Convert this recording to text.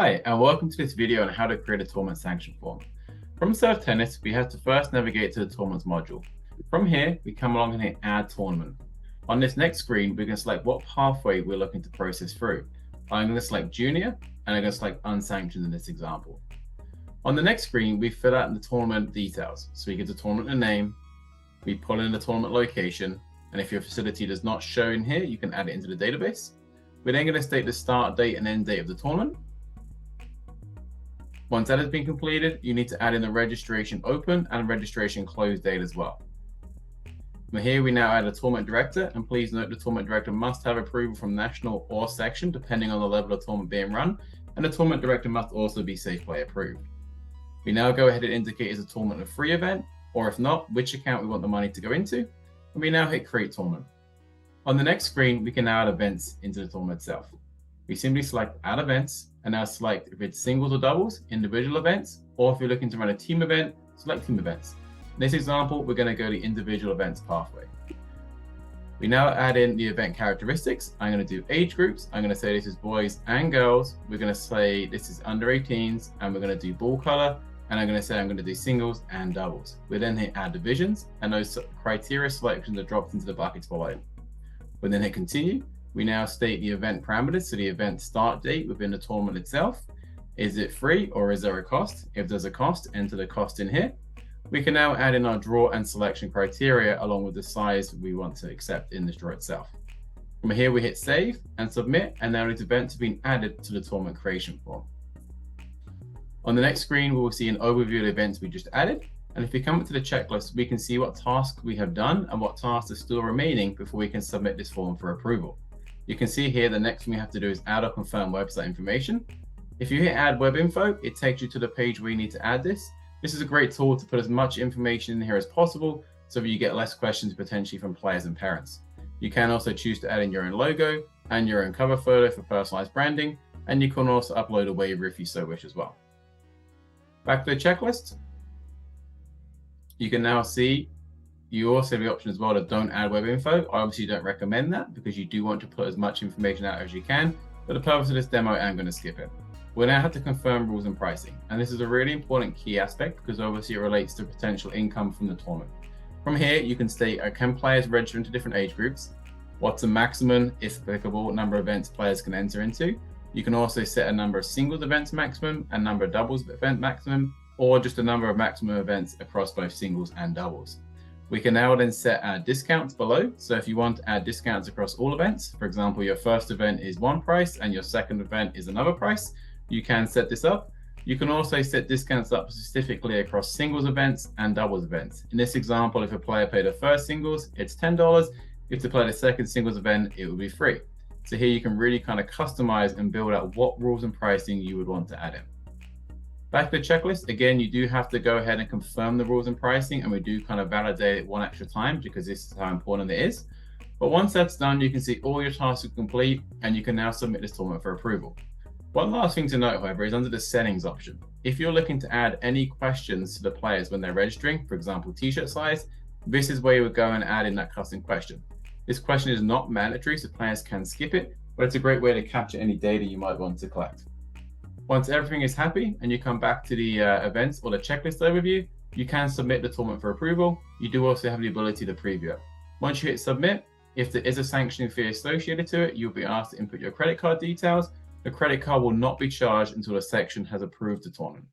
Hi, and welcome to this video on how to create a tournament sanction form. From Serve Tennis, we have to first navigate to the Tournaments module. From here, we come along and hit Add Tournament. On this next screen, we can select what pathway we're looking to process through. I'm going to select Junior, and I'm going to select Unsanctioned in this example. On the next screen, we fill out the tournament details. So we get the tournament name, we pull in the tournament location, and if your facility does not show in here, you can add it into the database. We're then going to state the start date and end date of the tournament. Once that has been completed, you need to add in the registration open and registration close date as well. From here, we now add a tournament director, and please note the tournament director must have approval from national or section, depending on the level of tournament being run, and the tournament director must also be safe play approved. We now go ahead and indicate as a tournament a free event, or if not, which account we want the money to go into, and we now hit create tournament. On the next screen, we can now add events into the tournament itself. We simply select add events, and now select if it's singles or doubles, individual events, or if you're looking to run a team event, select team events. In this example, we're going to go the individual events pathway. We now add in the event characteristics. I'm going to do age groups. I'm going to say this is boys and girls. We're going to say this is under 18s, and we're going to do ball color. And I'm going to say I'm going to do singles and doubles. We then hit add divisions, and those criteria selections are dropped into the buckets below. We then hit continue. We now state the event parameters, so the event start date within the tournament itself. Is it free or is there a cost? If there's a cost, enter the cost in here. We can now add in our draw and selection criteria along with the size we want to accept in this draw itself. From here, we hit save and submit, and now these events have been added to the tournament creation form. On the next screen, we will see an overview of the events we just added. And if we come up to the checklist, we can see what tasks we have done and what tasks are still remaining before we can submit this form for approval. You can see here the next thing we have to do is add or confirm website information. If you hit add web info, it takes you to the page where you need to add this. This is a great tool to put as much information in here as possible so that you get less questions potentially from players and parents. You can also choose to add in your own logo and your own cover photo for personalized branding, and you can also upload a waiver if you so wish as well. Back to the checklist. You can now see you also have the option as well to don't add web info. I obviously don't recommend that because you do want to put as much information out as you can. For the purpose of this demo, I'm going to skip it. We now have to confirm rules and pricing. And this is a really important key aspect because obviously it relates to potential income from the tournament. From here, you can state, can players register into different age groups? What's the maximum, if applicable, number of events players can enter into? You can also set a number of singles events maximum, a number of doubles event maximum, or just a number of maximum events across both singles and doubles. We can now then set our discounts below. So if you want to add discounts across all events, for example, your first event is one price and your second event is another price, you can set this up. You can also set discounts up specifically across singles events and doubles events. In this example, if a player played the first singles, it's $10. If they play the second singles event, it will be free. So here you can really kind of customize and build out what rules and pricing you would want to add in. Back to the checklist, again, you do have to go ahead and confirm the rules and pricing, and we do kind of validate it one extra time because this is how important it is. But once that's done, you can see all your tasks are complete and you can now submit this tournament for approval. One last thing to note, however, is under the settings option. If you're looking to add any questions to the players when they're registering, for example, t-shirt size, this is where you would go and add in that custom question. This question is not mandatory, so players can skip it, but it's a great way to capture any data you might want to collect. Once everything is happy and you come back to the events or the checklist overview, you can submit the tournament for approval. You do also have the ability to preview it. Once you hit submit, if there is a sanctioning fee associated to it, you'll be asked to input your credit card details. The credit card will not be charged until the section has approved the tournament.